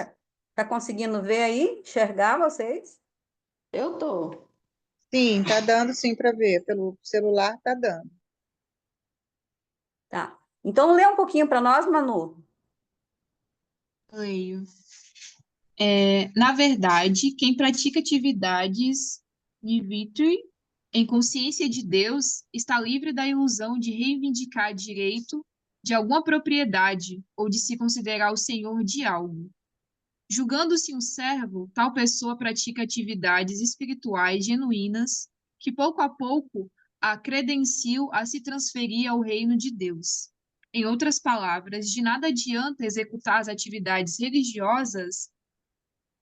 [SPEAKER 1] Tá conseguindo ver aí? Enxergar vocês?
[SPEAKER 5] Eu tô.
[SPEAKER 2] Sim, tá dando sim para ver. Pelo celular tá dando.
[SPEAKER 1] Tá. Então, lê um pouquinho para nós, Manu.
[SPEAKER 4] Leio. Na verdade, quem pratica atividades de Vitri em consciência de Deus está livre da ilusão de reivindicar direito de alguma propriedade ou de se considerar o senhor de algo. Julgando-se um servo, tal pessoa pratica atividades espirituais genuínas que pouco a pouco a credenciam a se transferir ao reino de Deus. Em outras palavras, de nada adianta executar as atividades religiosas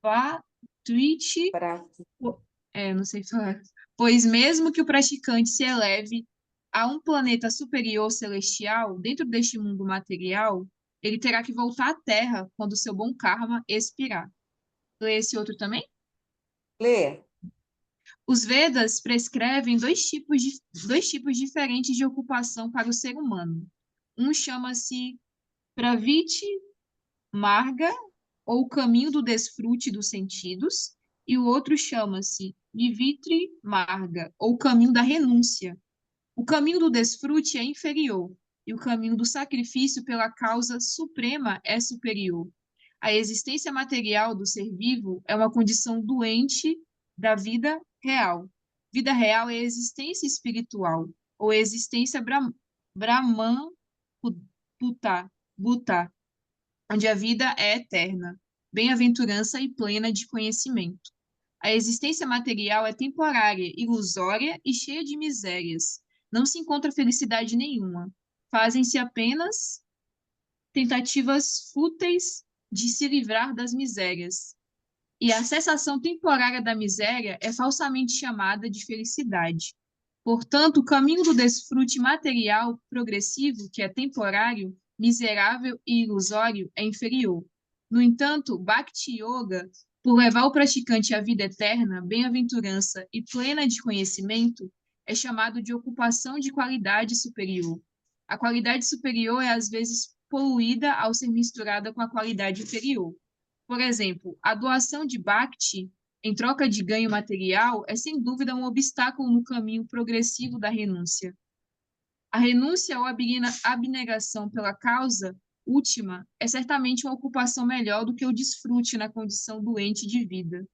[SPEAKER 4] gratuite,
[SPEAKER 1] Pra...
[SPEAKER 4] não sei falar, pois mesmo que o praticante se eleve a um planeta superior celestial, dentro deste mundo material, ele terá que voltar à Terra quando seu bom karma expirar. Lê esse outro também?
[SPEAKER 1] Lê.
[SPEAKER 4] Os Vedas prescrevem dois tipos diferentes de ocupação para o ser humano. Um chama-se Praviti Marga, ou caminho do desfrute dos sentidos, e o outro chama-se Nivitri Marga, ou caminho da renúncia. O caminho do desfrute é inferior, e o caminho do sacrifício pela causa suprema é superior. A existência material do ser vivo é uma condição doente da vida real. Vida real é a existência espiritual, ou existência Brahman Bhuta, Bhuta, onde a vida é eterna, bem-aventurança e plena de conhecimento. A existência material é temporária, ilusória e cheia de misérias. Não se encontra felicidade nenhuma. Fazem-se apenas tentativas fúteis de se livrar das misérias. E a cessação temporária da miséria é falsamente chamada de felicidade. Portanto, o caminho do desfrute material progressivo, que é temporário, miserável e ilusório, é inferior. No entanto, Bhakti Yoga, por levar o praticante à vida eterna, bem-aventurança e plena de conhecimento, é chamado de ocupação de qualidade superior. A qualidade superior é às vezes poluída ao ser misturada com a qualidade inferior. Por exemplo, a doação de Bhakti em troca de ganho material é sem dúvida um obstáculo no caminho progressivo da renúncia. A renúncia ou abnegação pela causa última é certamente uma ocupação melhor do que o desfrute na condição doente de vida.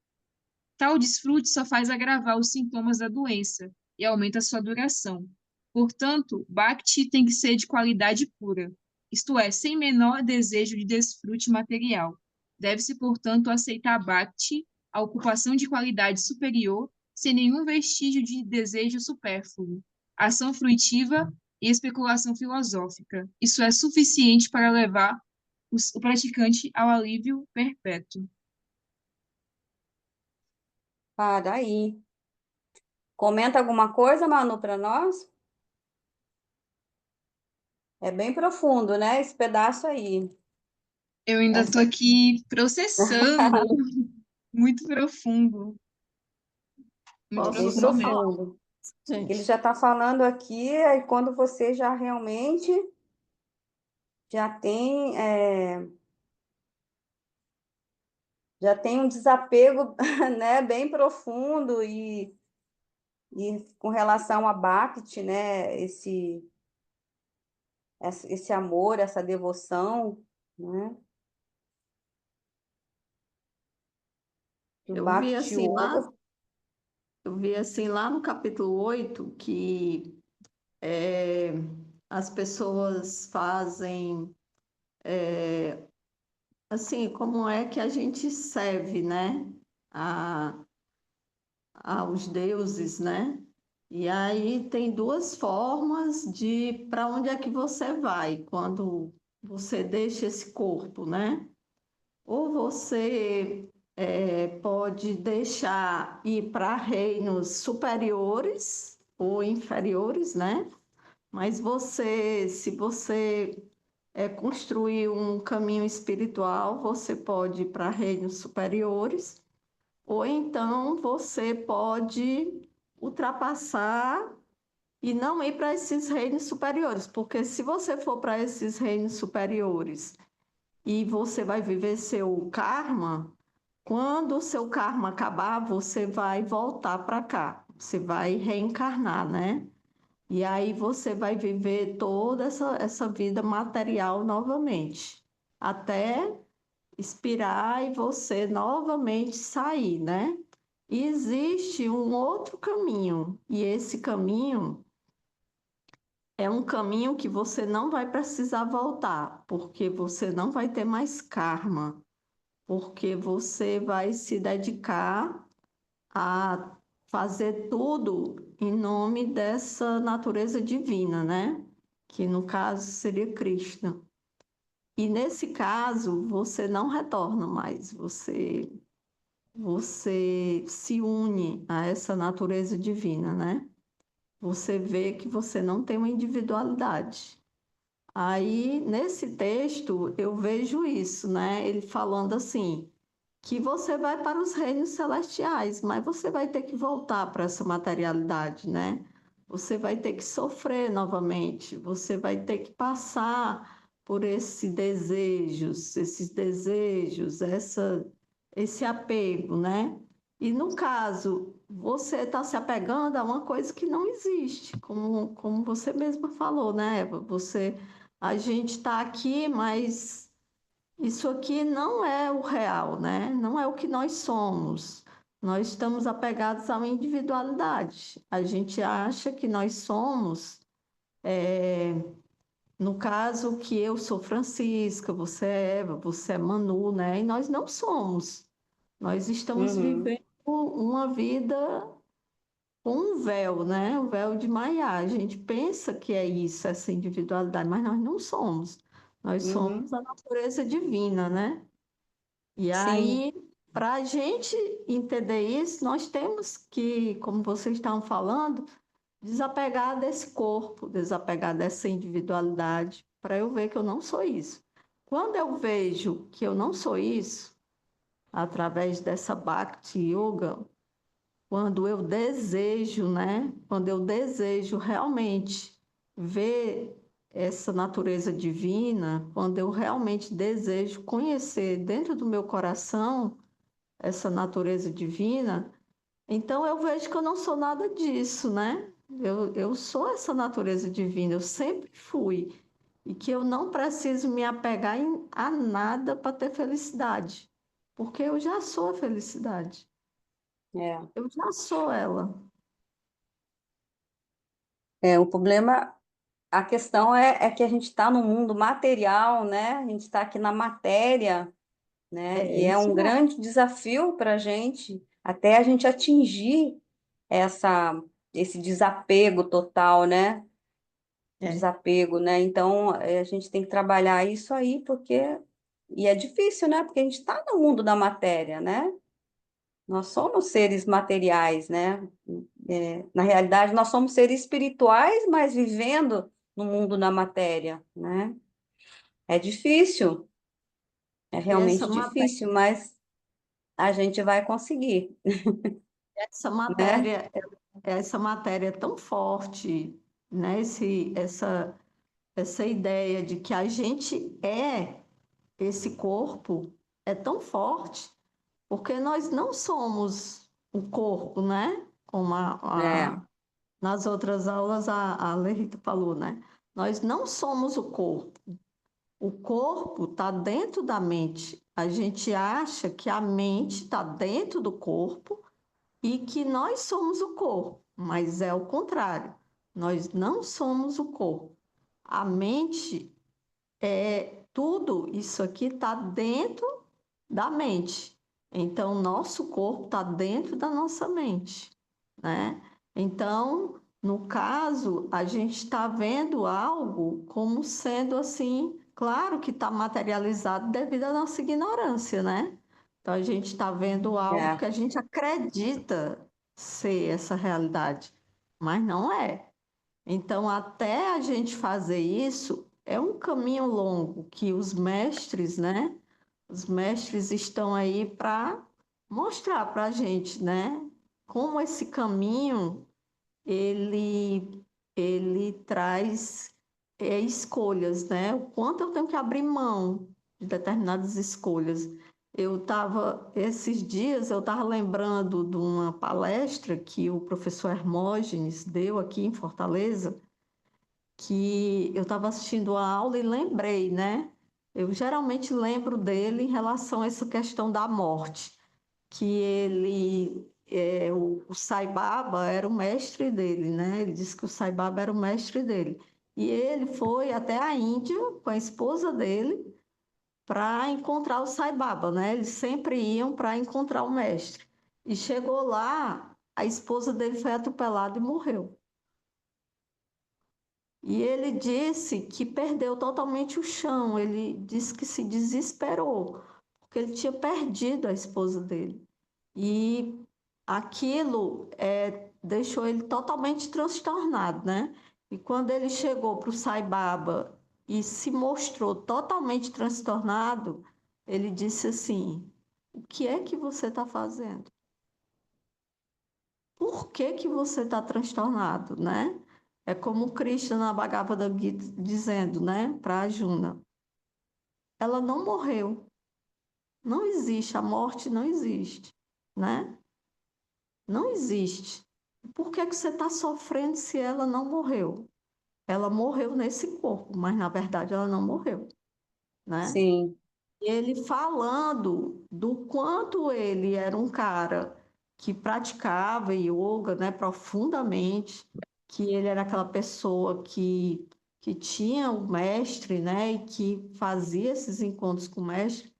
[SPEAKER 4] Tal desfrute só faz agravar os sintomas da doença e aumenta sua duração. Portanto, Bhakti tem que ser de qualidade pura, isto é, sem menor desejo de desfrute material. Deve-se, portanto, aceitar Bhakti, a ocupação de qualidade superior, sem nenhum vestígio de desejo supérfluo, ação fruitiva e especulação filosófica. Isso é suficiente para levar o praticante ao alívio perpétuo.
[SPEAKER 1] Daí. Comenta alguma coisa, Manu, para nós? É bem profundo, né? Esse pedaço aí.
[SPEAKER 4] Eu ainda estou aqui processando, muito profundo. Muito
[SPEAKER 1] Bem
[SPEAKER 5] Posso
[SPEAKER 4] profundo
[SPEAKER 5] só
[SPEAKER 4] mesmo.
[SPEAKER 5] falar,
[SPEAKER 1] profundo. Ele
[SPEAKER 5] gente?
[SPEAKER 1] já está falando aqui, aí quando você já realmente já tem, já tem um desapego, né, bem profundo e com relação a Bhakti, né, esse amor, essa devoção, né, do
[SPEAKER 5] Eu vi
[SPEAKER 1] Bhakti
[SPEAKER 5] assim lá,
[SPEAKER 1] Yoga.
[SPEAKER 5] eu vi assim lá no capítulo 8 que é, as pessoas fazem assim, como é que a gente serve, né? A, aos deuses, né? E aí tem duas formas de para onde é que você vai quando você deixa esse corpo, né? Ou você pode deixar ir para reinos superiores ou inferiores, né? Mas você, se você construir um caminho espiritual, você pode ir para reinos superiores, ou então você pode ultrapassar e não ir para esses reinos superiores, porque se você for para esses reinos superiores e você vai viver seu karma, quando o seu karma acabar, você vai voltar para cá, você vai reencarnar, né? E aí você vai viver toda essa vida material novamente, até expirar e você novamente sair, né? E existe um outro caminho, e esse caminho é um caminho que você não vai precisar voltar, porque você não vai ter mais karma, porque você vai se dedicar a fazer tudo em nome dessa natureza divina, né? Que no caso seria Krishna. E nesse caso, você não retorna mais, você se une a essa natureza divina, né? Você vê que você não tem uma individualidade. Aí, nesse texto, eu vejo isso, né? Ele falando assim, que você vai para os reinos celestiais, mas você vai ter que voltar para essa materialidade, né? Você vai ter que sofrer novamente, você vai ter que passar por esses desejos, esse apego, né? E no caso, você está se apegando a uma coisa que não existe, como você mesma falou, né, Eva? A gente está aqui, mas isso aqui não é o real, né? Não é o que nós somos. Nós estamos apegados a uma individualidade. A gente acha que nós somos, no caso, que eu sou Francisca, você é Eva, você é Manu, né? E nós não somos. Nós estamos
[SPEAKER 1] Uhum,
[SPEAKER 5] vivendo uma vida com um véu, né? O véu de Maiá. A gente pensa que é isso, essa individualidade, mas nós não somos. Nós
[SPEAKER 1] uhum,
[SPEAKER 5] somos a natureza divina, né? E
[SPEAKER 1] sim,
[SPEAKER 5] aí, para a gente entender isso, nós temos que, como vocês estavam falando, desapegar desse corpo, desapegar dessa individualidade, para eu ver que eu não sou isso. Quando eu vejo que eu não sou isso, através dessa Bhakti Yoga, quando eu desejo, né? Quando eu desejo realmente ver essa natureza divina, quando eu realmente desejo conhecer dentro do meu coração essa natureza divina, então eu vejo que eu não sou nada disso, né? Eu sou essa natureza divina, eu sempre fui. E que eu não preciso me apegar a nada para ter felicidade, porque eu já sou a felicidade.
[SPEAKER 1] é.
[SPEAKER 5] Eu já sou ela.
[SPEAKER 1] O problema, a questão é que a gente está no mundo material, né? A gente está aqui na matéria, né?
[SPEAKER 5] É
[SPEAKER 1] E é
[SPEAKER 5] isso
[SPEAKER 1] um
[SPEAKER 5] mesmo.
[SPEAKER 1] grande desafio para a gente, até a gente atingir essa, esse desapego total, né?
[SPEAKER 5] É.
[SPEAKER 1] Desapego, né? Então, a gente tem que trabalhar isso aí, porque. E é difícil, né? Porque a gente está no mundo da matéria, né? Nós somos seres materiais, né? Na realidade, nós somos seres espirituais, mas vivendo no mundo da matéria, né? É difícil, é
[SPEAKER 5] E essa
[SPEAKER 1] realmente
[SPEAKER 5] matéria,
[SPEAKER 1] difícil, mas a gente vai conseguir,
[SPEAKER 5] essa
[SPEAKER 1] né?
[SPEAKER 5] matéria, essa matéria é tão forte, né? Essa ideia de que a gente é esse corpo é tão forte, porque nós não somos o corpo, né? Como
[SPEAKER 1] É,
[SPEAKER 5] nas outras aulas a Lerita falou, né? Nós não somos o corpo. O corpo está dentro da mente. A gente acha que a mente está dentro do corpo e que nós somos o corpo, mas é o contrário. Nós não somos o corpo. A mente é tudo isso aqui está dentro da mente. Então, nosso corpo está dentro da nossa mente, né? Então, no caso, a gente está vendo algo como sendo assim, claro que está materializado devido à nossa ignorância, né? Então, a gente está vendo algo
[SPEAKER 1] é,
[SPEAKER 5] que a gente acredita ser essa realidade, mas não é. Então, até a gente fazer isso, é um caminho longo que os mestres, né? Os mestres estão aí para mostrar para a gente, né? Como esse caminho ele traz escolhas, né? O quanto eu tenho que abrir mão de determinadas escolhas. Esses dias, eu estava lembrando de uma palestra que o professor Hermógenes deu aqui em Fortaleza, que eu estava assistindo a aula e lembrei, né? Eu geralmente lembro dele em relação a essa questão da morte, que o Sai Baba era o mestre dele, né? Ele disse que o Sai Baba era o mestre dele. E ele foi até a Índia com a esposa dele para encontrar o Sai Baba, né? Eles sempre iam para encontrar o mestre. E chegou lá, a esposa dele foi atropelada e morreu. E ele disse que perdeu totalmente o chão, ele disse que se desesperou, porque ele tinha perdido a esposa dele. E aquilo deixou ele totalmente transtornado, né? E quando ele chegou para o Sai Baba e se mostrou totalmente transtornado, ele disse assim: o que é que você está fazendo? Por que que você está transtornado, né? É como Krishna na Bhagavad Gita dizendo, né, para Arjuna, ela não morreu, não existe, a morte não existe, né? Não existe. Por que que você está sofrendo se ela não morreu? Ela morreu nesse corpo, mas na verdade ela não morreu, né?
[SPEAKER 1] Sim,
[SPEAKER 5] Ele falando do quanto ele era um cara que praticava yoga, né, profundamente, que ele era aquela pessoa que tinha o mestre, né, e que fazia esses encontros com o mestre,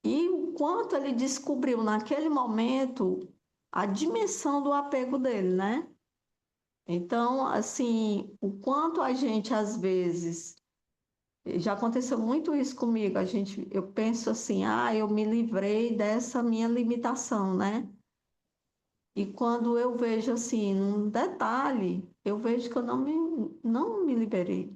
[SPEAKER 5] e o quanto ele descobriu naquele momento a dimensão do apego dele, né? Então, assim, o quanto a gente às vezes já aconteceu muito isso comigo. Eu penso assim, eu me livrei dessa minha limitação, né? E quando eu vejo assim, num detalhe, eu vejo que eu não me liberei,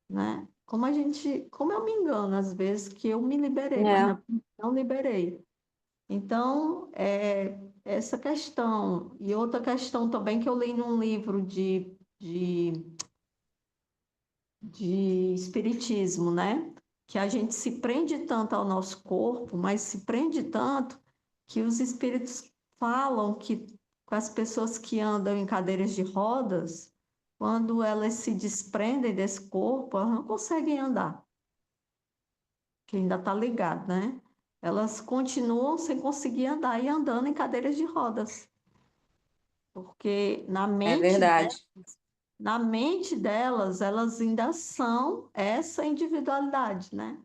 [SPEAKER 5] né? Como eu me engano às vezes que eu me liberei, mas
[SPEAKER 1] é,
[SPEAKER 5] não liberei. Então, essa questão. E outra questão também que eu li num livro de espiritismo, né? Que a gente se prende tanto ao nosso corpo, mas se prende tanto que os espíritos falam que com as pessoas que andam em cadeiras de rodas, quando elas se desprendem desse corpo, elas não conseguem andar, que ainda está ligado, né? Elas continuam sem conseguir andar e andando em cadeiras de rodas, porque
[SPEAKER 1] é verdade.
[SPEAKER 5] na mente delas, elas ainda são essa individualidade, né?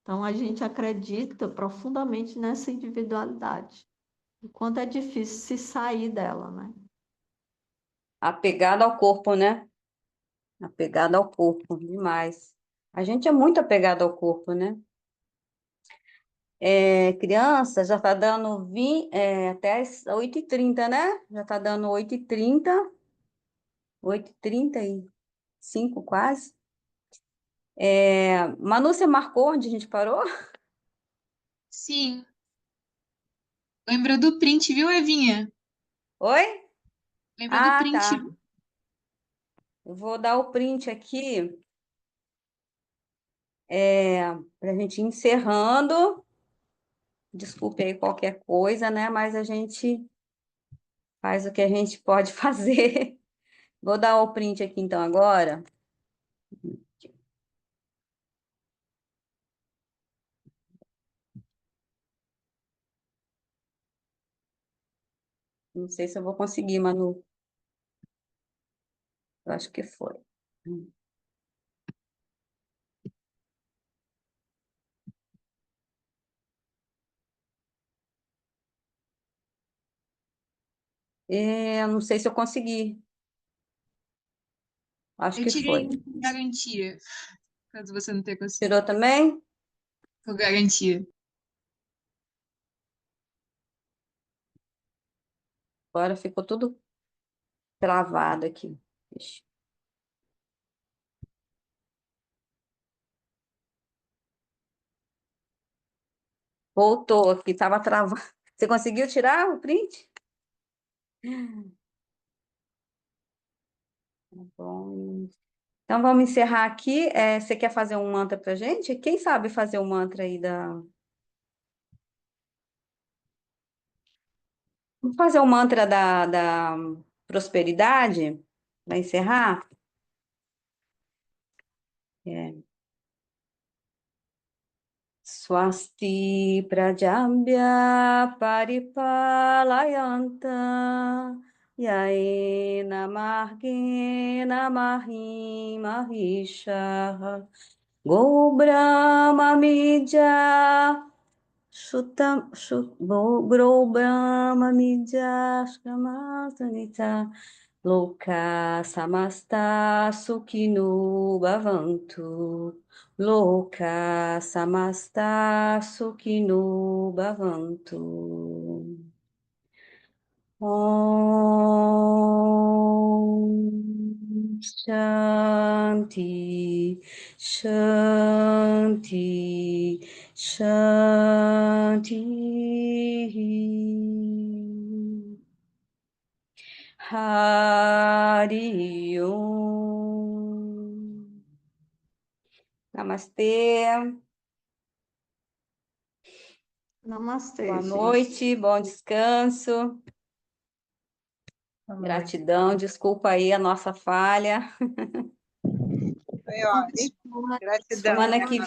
[SPEAKER 5] Então, a gente acredita profundamente nessa individualidade. O quanto é difícil se sair dela, né?
[SPEAKER 1] Apegado ao corpo, né? Apegado ao corpo, demais. A gente é muito apegado ao corpo, né? Criança, já tá dando até as 8h30, né? Já tá dando 8h30, 8h35 quase. Manu, você marcou onde a gente parou?
[SPEAKER 4] Sim. Lembra do print, viu, Evinha?
[SPEAKER 1] Oi?
[SPEAKER 4] Lembra do
[SPEAKER 1] Ah,
[SPEAKER 4] print,
[SPEAKER 1] tá.
[SPEAKER 4] viu?
[SPEAKER 1] Eu vou dar o print aqui, para a gente ir encerrando. Desculpe aí qualquer coisa, né? Mas a gente faz o que a gente pode fazer. Vou dar o print aqui então agora. Não sei se eu vou conseguir, Manu. Eu acho que foi. Eu não sei se eu consegui. Acho
[SPEAKER 4] Eu
[SPEAKER 1] que
[SPEAKER 4] tirei
[SPEAKER 1] foi.
[SPEAKER 4] um com garantia, caso você não tenha conseguido.
[SPEAKER 1] Tirou também?
[SPEAKER 4] Com garantia.
[SPEAKER 1] Agora ficou tudo travado aqui. Ixi. Voltou aqui, estava travado. Você conseguiu tirar o print? Tá bom. Então vamos encerrar aqui. Você quer fazer um mantra pra gente? Quem sabe fazer um mantra aí da. Vamos fazer o mantra da prosperidade para encerrar? É. Swasti prajambhya paripalayanta yaena margena mahi mahisha go brahma midya Gro Brahma Midya Shamasanita Loka Samasta Sukhino Bhavantu Loka Samasta Sukhino Bhavantu Om Shanti Shanti Shanti Hari Om. Namastê,
[SPEAKER 5] Namastê,
[SPEAKER 1] boa
[SPEAKER 5] gente.
[SPEAKER 1] noite, bom descanso. Gratidão, desculpa aí a nossa falha.
[SPEAKER 2] Foi ótimo. Gratidão.
[SPEAKER 1] Semana que,